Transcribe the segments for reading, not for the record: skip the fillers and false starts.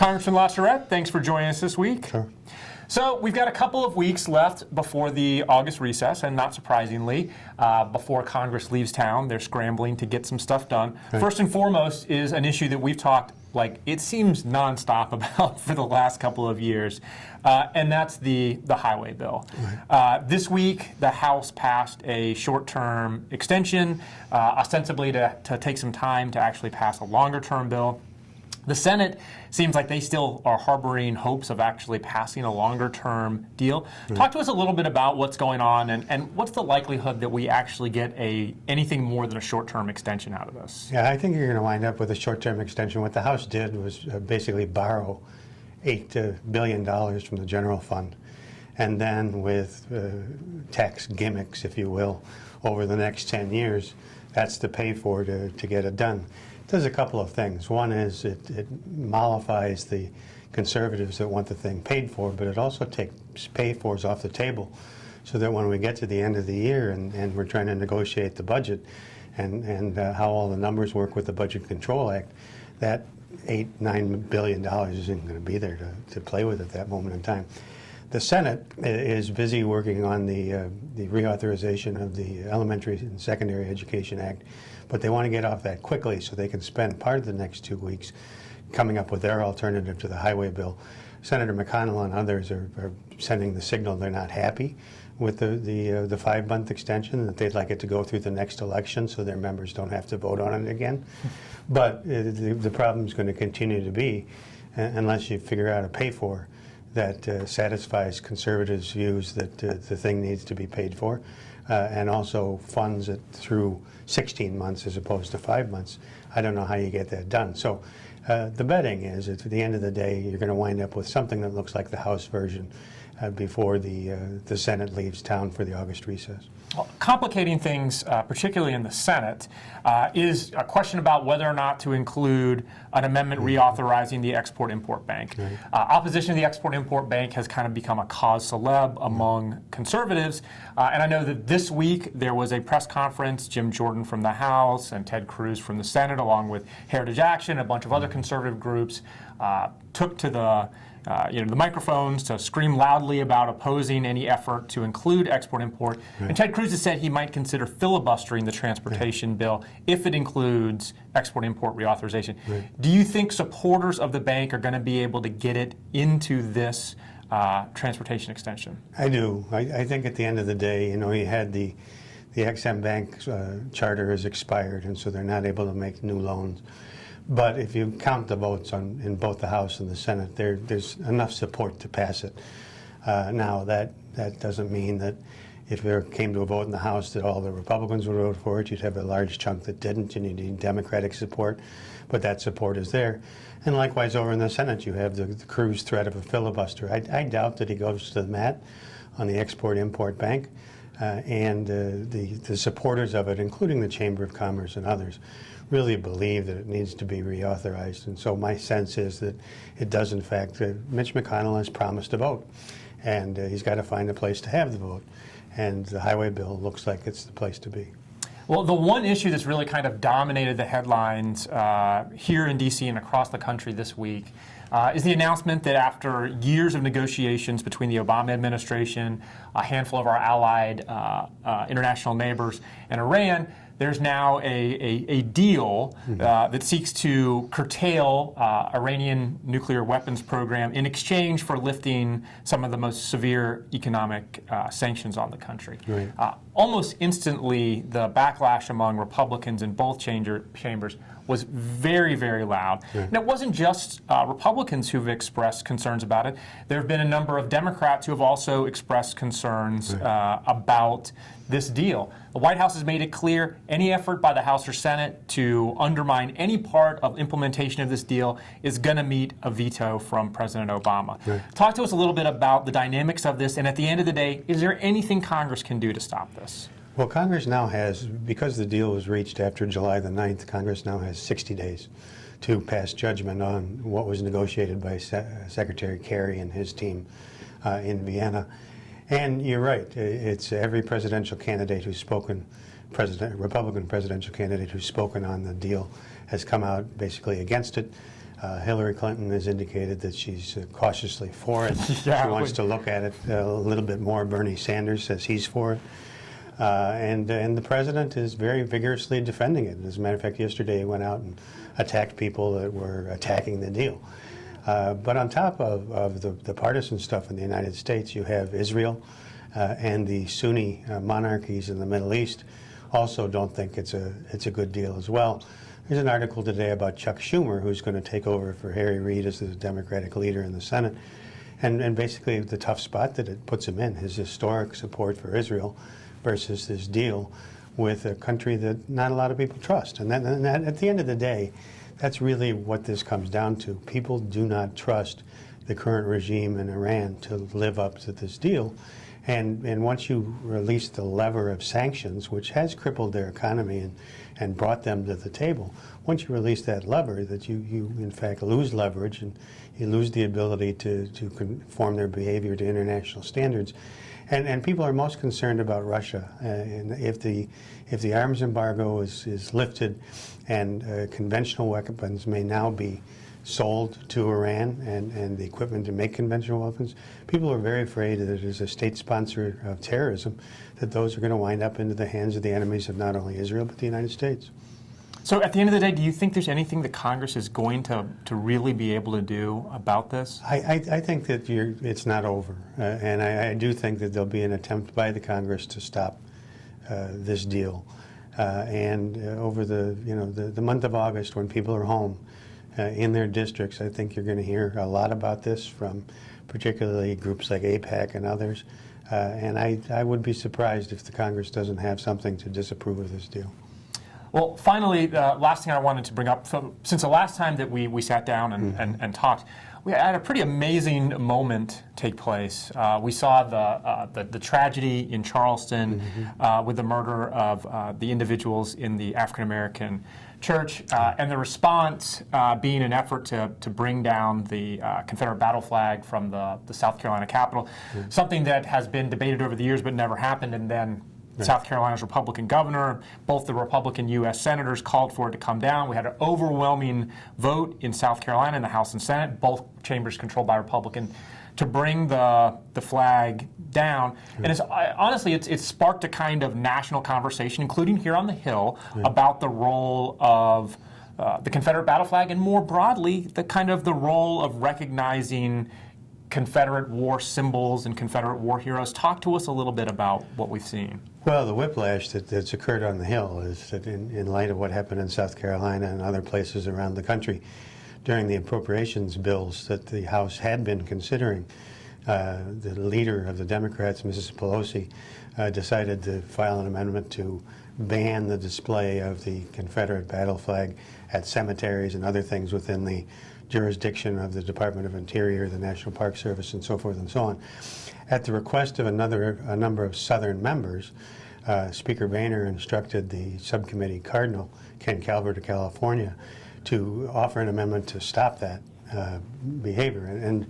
Congressman LaCharette, thanks for joining us this week. Sure. So we've got a couple of weeks left before the August recess, and not surprisingly, before Congress leaves town, they're scrambling to get some stuff done. Right. First and foremost is an issue that we've talked, it seems nonstop about for the last couple of years, and that's the highway bill. Right. This week, the House passed a short-term extension, ostensibly to take some time to actually pass a longer-term bill. The Senate seems like they still are harboring hopes of actually passing a longer-term deal. Mm-hmm. Talk to us a little bit about what's going on and what's the likelihood that we actually get anything more than a short-term extension out of this? Yeah, I think you're going to wind up with a short-term extension. What the House did was basically borrow $8 billion from the general fund, and then with tax gimmicks, if you will, over the next 10 years, that's to pay for to get it done. Does a couple of things. One is it mollifies the conservatives that want the thing paid for, but it also takes pay-fors off the table so that when we get to the end of the year and we're trying to negotiate the budget and how all the numbers work with the Budget Control Act, that $8-9 billion isn't going to be there to play with at that moment in time. The Senate is busy working on the reauthorization of the Elementary and Secondary Education Act, but they want to get off that quickly so they can spend part of the next 2 weeks coming up with their alternative to the highway bill. Senator McConnell and others are sending the signal they're not happy with the 5-month extension, that they'd like it to go through the next election so their members don't have to vote on it again. But the problem is going to continue to be, unless you figure out a pay-for that satisfies conservatives' views that the thing needs to be paid for, and also funds it through 16 months as opposed to 5 months. I don't know how you get that done. So the betting is that at the end of the day, you're going to wind up with something that looks like the House version before the Senate leaves town for the August recess. Well, complicating things, particularly in the Senate, is a question about whether or not to include an amendment reauthorizing the Export-Import Bank. Right. Opposition to the Export-Import Bank has kind of become a cause celeb among conservatives, and I know that this week there was a press conference. Jim Jordan from the House and Ted Cruz from the Senate, along with Heritage Action, a bunch of other conservative groups, took to the microphones to scream loudly about opposing any effort to include export-import. Right. And Ted Cruz has said he might consider filibustering the transportation bill if it includes export-import reauthorization. Right. Do you think supporters of the bank are going to be able to get it into this transportation extension? I do. I think at the end of the day, you had the Ex-Im Bank charter has expired, and so they're not able to make new loans. But if you count the votes in both the House and the Senate, there's enough support to pass it. Now, that doesn't mean that if there came to a vote in the House that all the Republicans would vote for it. You'd have a large chunk that didn't, and you need Democratic support. But that support is there. And likewise, over in the Senate, you have the Cruz threat of a filibuster. I doubt that he goes to the mat on the Export-Import Bank. And the supporters of it, including the Chamber of Commerce and others, really believe that it needs to be reauthorized. And so my sense is that it does, in fact. Mitch McConnell has promised a vote, and he's got to find a place to have the vote. And the highway bill looks like it's the place to be. Well, the one issue that's really kind of dominated the headlines here in D.C. and across the country this week is the announcement that after years of negotiations between the Obama administration, a handful of our allied international neighbors, and Iran, there's now a deal that seeks to curtail Iranian nuclear weapons program in exchange for lifting some of the most severe economic sanctions on the country. Right. Almost instantly, the backlash among Republicans in both chambers was very, very loud. Right. And it wasn't just Republicans who've expressed concerns about it. There have been a number of Democrats who have also expressed concerns about this deal. The White House has made it clear any effort by the House or Senate to undermine any part of implementation of this deal is going to meet a veto from President Obama. Right. Talk to us a little bit about the dynamics of this, and at the end of the day, is there anything Congress can do to stop this? Well, Congress now has, because the deal was reached after July the 9th, Congress now has 60 days to pass judgment on what was negotiated by Secretary Kerry and his team in Vienna. And you're right, it's every presidential candidate who's spoken, Republican presidential candidate who's spoken on the deal has come out basically against it. Hillary Clinton has indicated that she's cautiously for it. Yeah, She wants to look at it a little bit more. Bernie Sanders says he's for it. And the president is very vigorously defending it. As a matter of fact, yesterday he went out and attacked people that were attacking the deal. But on top of the partisan stuff in the United States, you have Israel and the Sunni monarchies in the Middle East also don't think it's a good deal as well. There's an article today about Chuck Schumer, who's going to take over for Harry Reid as the Democratic leader in the Senate. And basically the tough spot that it puts him in, his historic support for Israel versus this deal with a country that not a lot of people trust. And that, at the end of the day, that's really what this comes down to. People do not trust the current regime in Iran to live up to this deal. And once you release the lever of sanctions, which has crippled their economy and brought them to the table, once you release that lever, that you in fact lose leverage and you lose the ability to conform their behavior to international standards. And people are most concerned about Russia. And if the arms embargo is lifted and conventional weapons may now be sold to Iran and the equipment to make conventional weapons, people are very afraid that it is a state sponsor of terrorism, that those are going to wind up into the hands of the enemies of not only Israel but the United States. So at the end of the day, do you think there's anything that Congress is going to really be able to do about this? I think that it's not over. And I do think that there'll be an attempt by the Congress to stop this deal. And over the month of August, when people are home in their districts, I think you're going to hear a lot about this from particularly groups like AIPAC and others. And I would be surprised if the Congress doesn't have something to disapprove of this deal. Well, finally, the last thing I wanted to bring up, since the last time that we sat down and talked, we had a pretty amazing moment take place. We saw the tragedy in Charleston with the murder of the individuals in the African American church, and the response being an effort to bring down the Confederate battle flag from the South Carolina Capitol, something that has been debated over the years but never happened, and then South Carolina's Republican governor, both the Republican U.S. senators called for it to come down. We had an overwhelming vote in South Carolina in the House and Senate, both chambers controlled by Republican, to bring the flag down. And honestly, it's sparked a kind of national conversation, including here on the Hill, about the role of the Confederate battle flag and more broadly, the role of recognizing Confederate war symbols and Confederate war heroes. Talk to us a little bit about what we've seen. Well, the whiplash that's occurred on the Hill is that in light of what happened in South Carolina and other places around the country during the appropriations bills that the House had been considering, the leader of the Democrats, Mrs. Pelosi, decided to file an amendment to ban the display of the Confederate battle flag at cemeteries and other things within the jurisdiction of the Department of Interior, the National Park Service, and so forth and so on. At the request of a number of Southern members, Speaker Boehner instructed the subcommittee cardinal, Ken Calvert of California, to offer an amendment to stop that behavior. And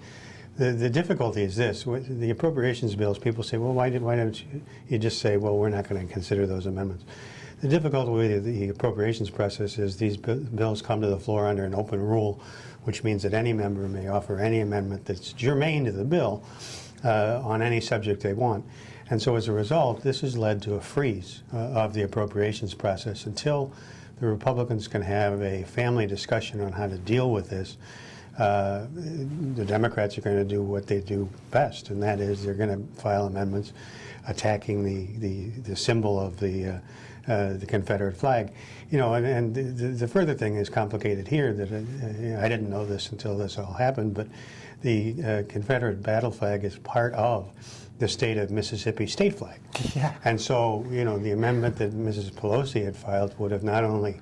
the difficulty is this: with the appropriations bills, people say, well, why don't you just say, well, we're not going to consider those amendments? The difficulty with the appropriations process is these bills come to the floor under an open rule, which means that any member may offer any amendment that's germane to the bill on any subject they want. And so as a result, this has led to a freeze of the appropriations process until the Republicans can have a family discussion on how to deal with this. The Democrats are going to do what they do best, and that is they're going to file amendments attacking the symbol of the Confederate flag. And the further thing is complicated here that I didn't know this until this all happened, but the Confederate battle flag is part of the state of Mississippi state flag. Yeah. And so, the amendment that Mrs. Pelosi had filed would have not only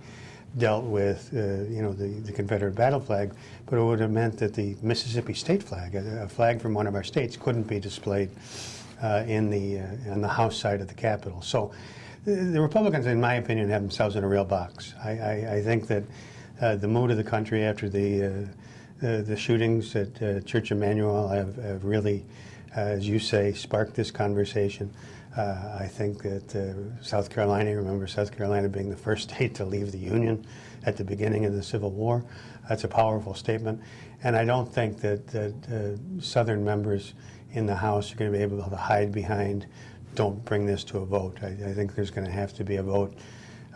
dealt with, the Confederate battle flag, but it would have meant that the Mississippi state flag, a flag from one of our states, couldn't be displayed on the House side of the Capitol. So the Republicans, in my opinion, have themselves in a real box. I think that the mood of the country after the shootings at Church Emmanuel have really, as you say, sparked this conversation. I think that South Carolina, remember South Carolina being the first state to leave the Union at the beginning of the Civil War, that's a powerful statement. And I don't think that Southern members in the House are going to be able to hide behind, don't bring this to a vote. I think there's going to have to be a vote.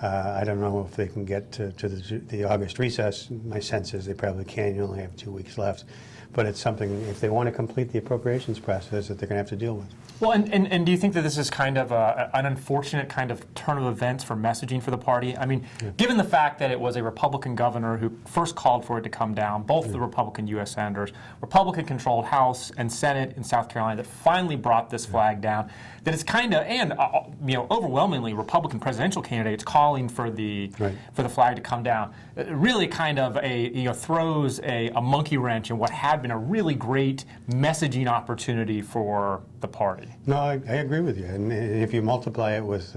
I don't know if they can get to the August recess. My sense is they probably can. You only have 2 weeks left. But it's something, if they want to complete the appropriations process, that they're going to have to deal with. Well, and do you think that this is kind of an unfortunate kind of turn of events for messaging for the party? I mean, given the fact that it was a Republican governor who first called for it to come down, both the Republican U.S. senators, Republican-controlled House and Senate in South Carolina that finally brought this flag down, that it's kind of, and overwhelmingly Republican presidential candidates calling for the flag to come down. It really kind of throws a monkey wrench in what had been a really great messaging opportunity for the party. No, I agree with you. And if you multiply it with,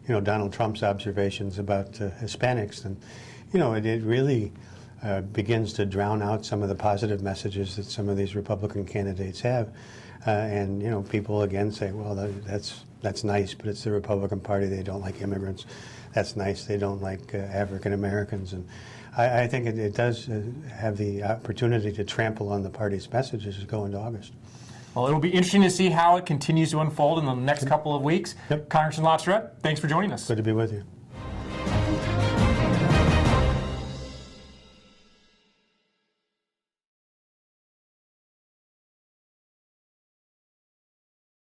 Donald Trump's observations about Hispanics, then, it really begins to drown out some of the positive messages that some of these Republican candidates have. And people again say, well, that's nice, but it's the Republican Party. They don't like immigrants. That's nice. They don't like African Americans. And I think it does have the opportunity to trample on the party's messages as we go into August. Well, it'll be interesting to see how it continues to unfold in the next couple of weeks. Yep. Congressman LaTourette, thanks for joining us. Good to be with you.